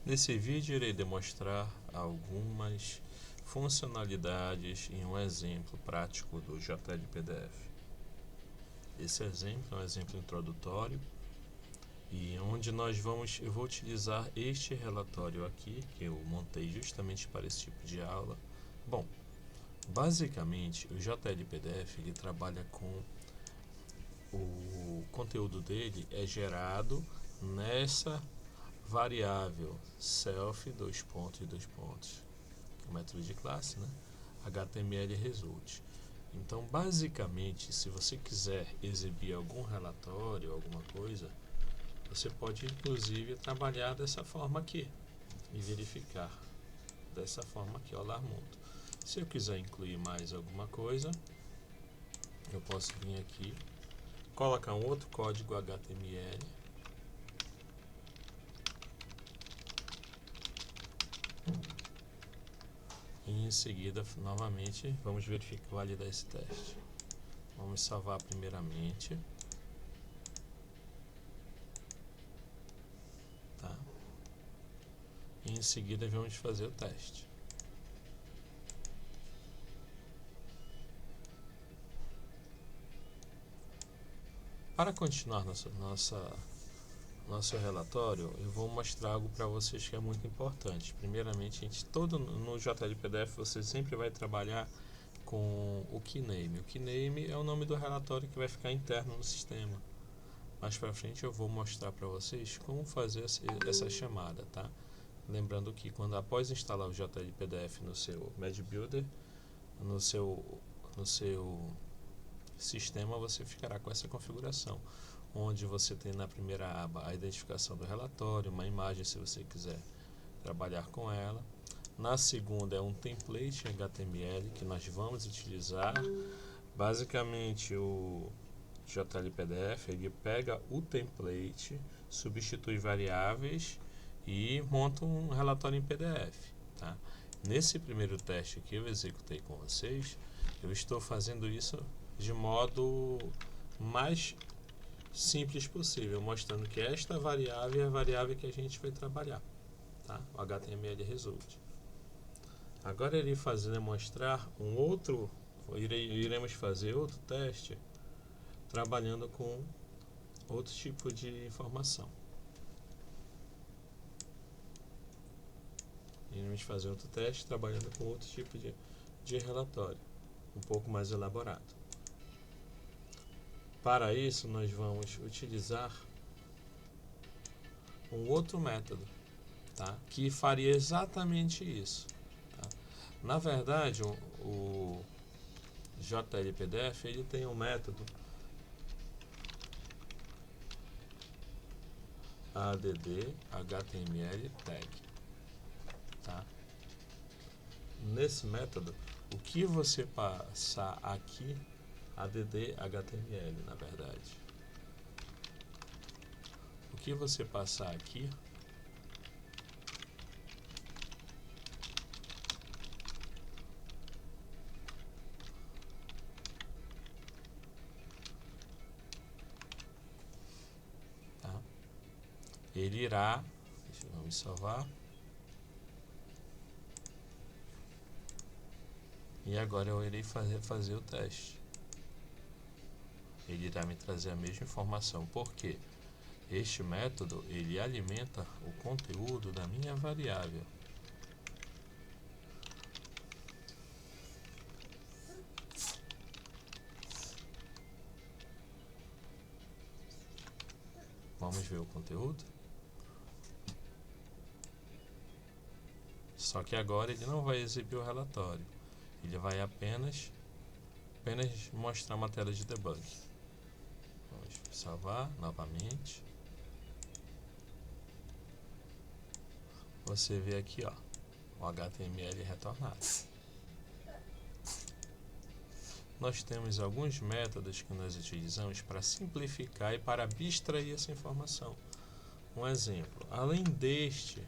Nesse vídeo irei demonstrar algumas funcionalidades em um exemplo prático do JLPDF. Esse exemplo é um exemplo introdutório e onde eu vou utilizar este relatório aqui, que eu montei justamente para esse tipo de aula. Bom, basicamente o JLPDF ele trabalha com o conteúdo dele é gerado nessa variável self, que é o método de classe, né? HTML result. Então, basicamente, se você quiser exibir algum relatório, alguma coisa, você pode inclusive trabalhar dessa forma aqui e verificar dessa forma aqui, ó, mundo. Se eu quiser incluir mais alguma coisa, eu posso vir aqui, colocar um outro código HTML, e em seguida, novamente, vamos verificar, validar esse teste. Vamos salvar primeiramente. Tá? E em seguida vamos fazer o teste. Para continuar nosso relatório, eu vou mostrar algo para vocês que é muito importante. Primeiramente, no JLPDF você sempre vai trabalhar com o keyname. O keyname é o nome do relatório que vai ficar interno no sistema. Mais para frente eu vou mostrar para vocês como fazer essa chamada, tá? Lembrando que após instalar o JLPDF no seu MedBuilder, no seu sistema, você ficará com essa configuração, onde você tem na primeira aba a identificação do relatório, uma imagem se você quiser trabalhar com ela. Na segunda é um template HTML que nós vamos utilizar. Basicamente o JLPDF ele pega o template, substitui variáveis e monta um relatório em PDF. Tá? Nesse primeiro teste que eu executei com vocês, eu estou fazendo isso de modo mais simples possível, mostrando que esta variável é a variável que a gente vai trabalhar, tá? O HTML result. Agora irei demonstrar iremos fazer outro teste trabalhando com outro tipo de informação. Iremos fazer outro teste trabalhando com outro tipo de relatório, um pouco mais elaborado. Para isso, nós vamos utilizar um outro método, tá? Que faria exatamente isso. Tá? Na verdade, o JLPDF ele tem um método add HTML tag. Tá? Nesse método, o que você passar aqui, add HTML, na verdade. O que você passar aqui tá? Ele irá, vamos salvar. E agora eu irei fazer o teste. Ele irá me trazer a mesma informação, porque este método ele alimenta o conteúdo da minha variável. Vamos ver o conteúdo. Só que agora ele não vai exibir o relatório. Ele vai apenas mostrar uma tela de debug. Vamos salvar novamente. Você vê aqui, ó, o HTML retornado. Nós temos alguns métodos que nós utilizamos para simplificar e para abstrair essa informação. Um exemplo, além deste,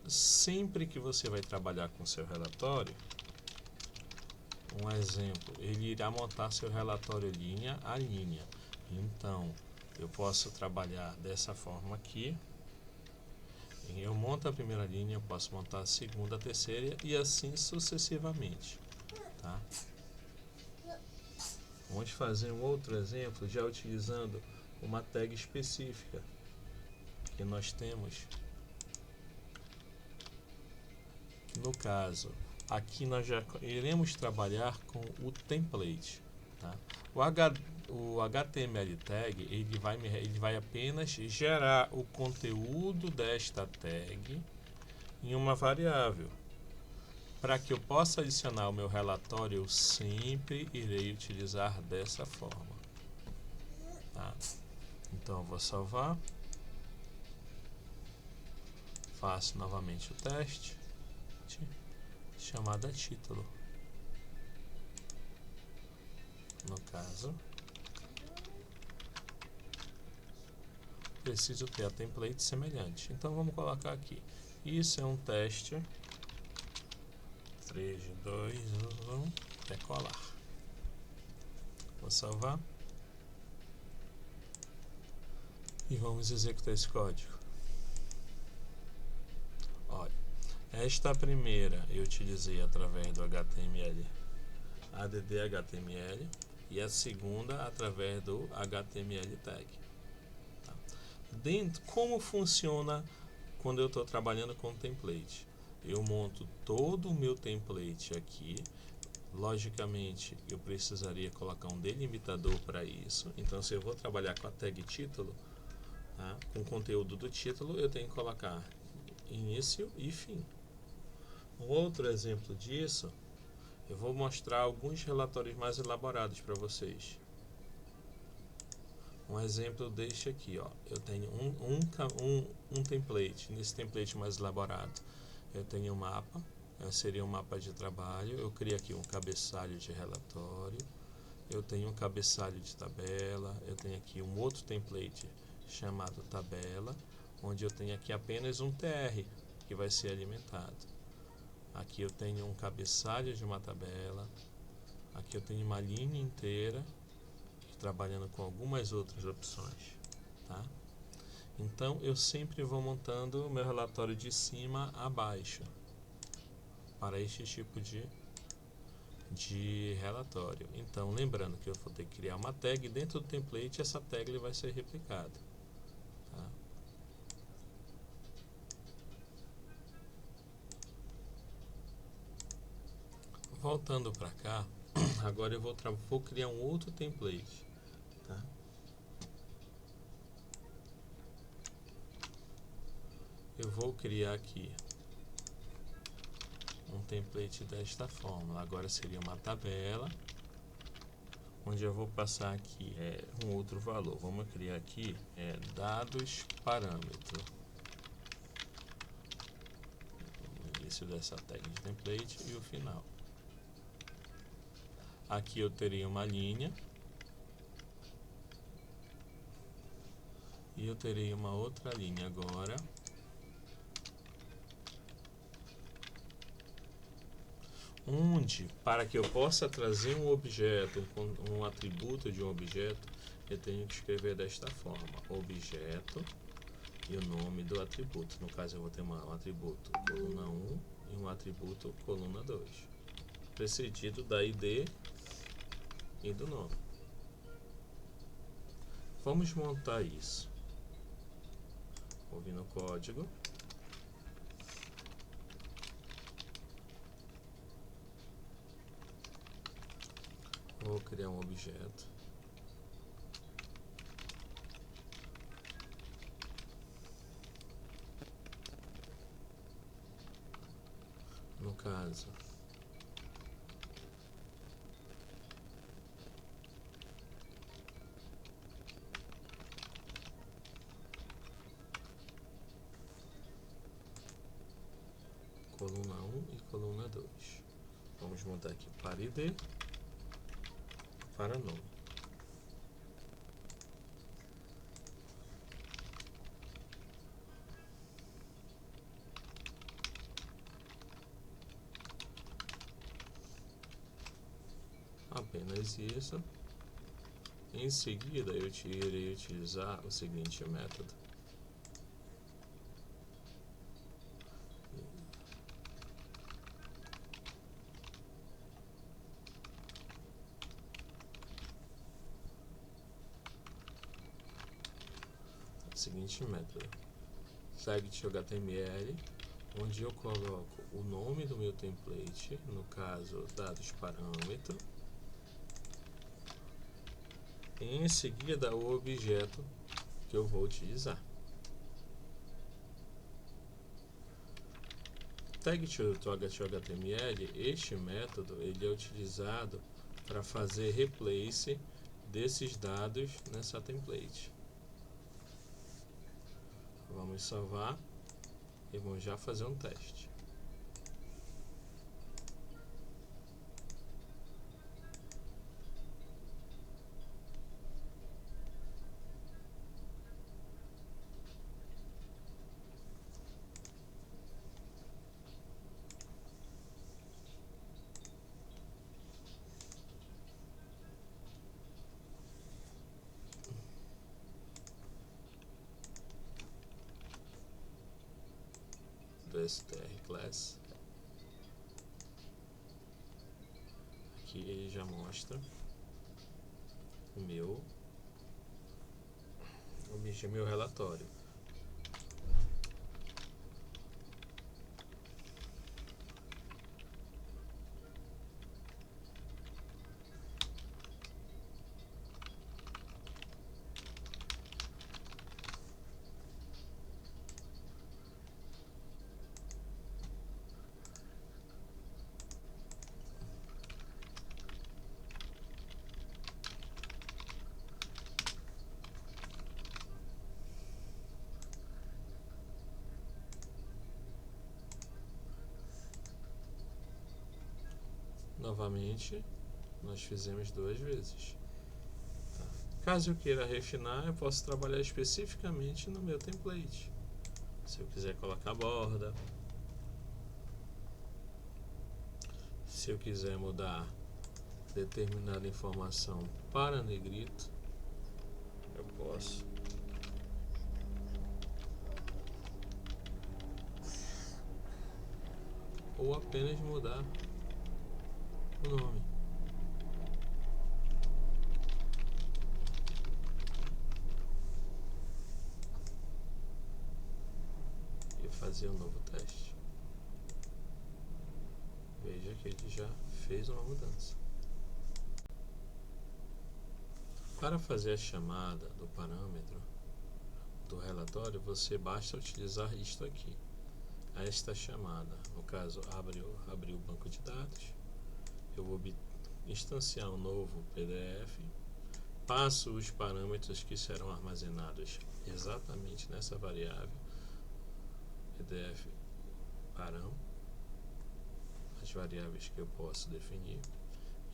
sempre que você vai trabalhar com seu relatório, um exemplo, ele irá montar seu relatório linha a linha. Então, eu posso trabalhar dessa forma aqui. Enfim, eu monto a primeira linha, eu posso montar a segunda, a terceira e assim sucessivamente, tá? Vamos fazer um outro exemplo já utilizando uma tag específica que nós temos. No caso, aqui nós já iremos trabalhar com o template, tá? O HTML tag ele vai apenas gerar o conteúdo desta tag em uma variável. Para que eu possa adicionar o meu relatório, eu sempre irei utilizar dessa forma, tá? Então eu vou salvar, faço novamente o teste, chamada título. No caso, preciso ter a template semelhante. Então vamos colocar aqui. Isso é um teste. 3, 2, 1, decolar. Vou salvar. E vamos executar esse código. Olha, esta primeira eu utilizei através do HTML, add HTML, e a segunda através do HTML tag. Tá? Como funciona quando eu estou trabalhando com template? Eu monto todo o meu template aqui. Logicamente, eu precisaria colocar um delimitador para isso. Então, se eu vou trabalhar com a tag título, tá? Com o conteúdo do título, eu tenho que colocar início e fim. Um outro exemplo disso, eu vou mostrar alguns relatórios mais elaborados para vocês. Um exemplo deste aqui, ó. Eu tenho um template. Nesse template mais elaborado, eu tenho um mapa. Seria um mapa de trabalho. Eu crio aqui um cabeçalho de relatório. Eu tenho um cabeçalho de tabela. Eu tenho aqui um outro template chamado tabela, onde eu tenho aqui apenas um TR que vai ser alimentado. Aqui eu tenho um cabeçalho de uma tabela. Aqui eu tenho uma linha inteira trabalhando com algumas outras opções, tá? Então eu sempre vou montando o meu relatório de cima a baixo para este tipo de relatório. Então, lembrando que eu vou ter que criar uma tag dentro do template, essa tag ele vai ser replicada, tá? Voltando para cá, agora eu vou criar um outro template, tá? Eu vou criar aqui um template desta forma. Agora seria uma tabela, onde eu vou passar aqui um outro valor. Vamos criar aqui dados parâmetro. O início dessa tag de template e o final. Aqui eu teria uma linha. E eu terei uma outra linha agora. Onde, para que eu possa trazer um objeto, um atributo de um objeto, eu tenho que escrever desta forma: objeto e o nome do atributo. No caso, eu vou ter um atributo coluna 1 e um atributo coluna 2, precedido da ID e do nome. Vamos montar isso. Vou vir no código. Vou criar um objeto. No caso, coluna 1 e coluna 2. Vamos montar aqui para ID, para nome. Apenas isso. Em seguida, eu irei utilizar o seguinte método. seguinte método: tag.html, onde eu coloco o nome do meu template, no caso dados parâmetro, e em seguida o objeto que eu vou utilizar. Tag.html, este método ele é utilizado para fazer replace desses dados nessa template. Vamos salvar e vamos já fazer um teste. Do str class, aqui ele já mostra o meu relatório. Novamente, nós fizemos 2 vezes. Caso eu queira refinar, eu posso trabalhar especificamente no meu template. Se eu quiser colocar borda, se eu quiser mudar determinada informação para negrito, eu posso. Ou apenas mudar o nome. E fazer um novo teste. Veja que ele já fez uma mudança. Para fazer a chamada do parâmetro do relatório, você basta utilizar isto aqui. Esta chamada, no caso, abrir o banco de dados, eu vou instanciar um novo PDF, passo os parâmetros que serão armazenados exatamente nessa variável PDF param, as variáveis que eu posso definir,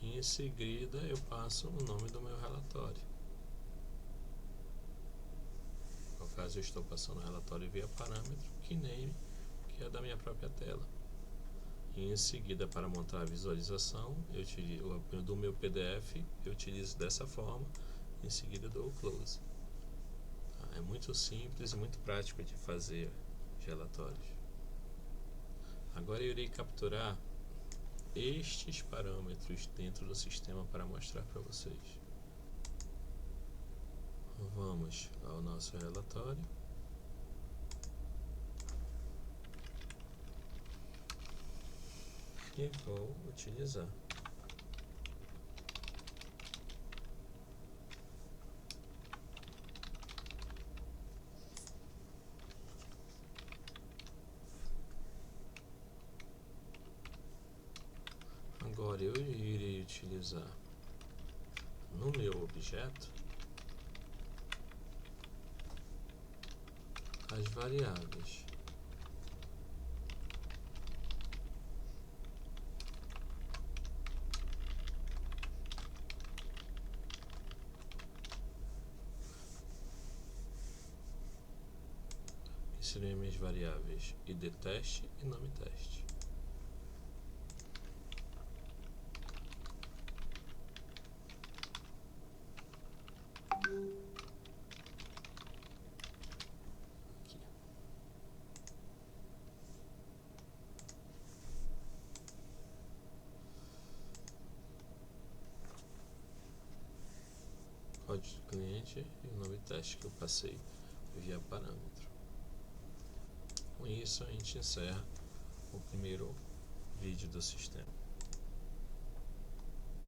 e em seguida eu passo o nome do meu relatório. No caso, eu estou passando o relatório via parâmetro, keyname, que é da minha própria tela. E em seguida, para montar a visualização, eu utilizo do meu PDF, eu utilizo dessa forma, em seguida dou o close. É muito simples e muito prático de fazer os relatórios. Agora eu irei capturar estes parâmetros dentro do sistema para mostrar para vocês. Vamos ao nosso relatório. E vou utilizar. Agora eu irei utilizar no meu objeto as variáveis que seriam minhas variáveis id teste e nome teste. Código do cliente e o nome teste que eu passei via parâmetro. Com isso a gente encerra o primeiro vídeo do sistema.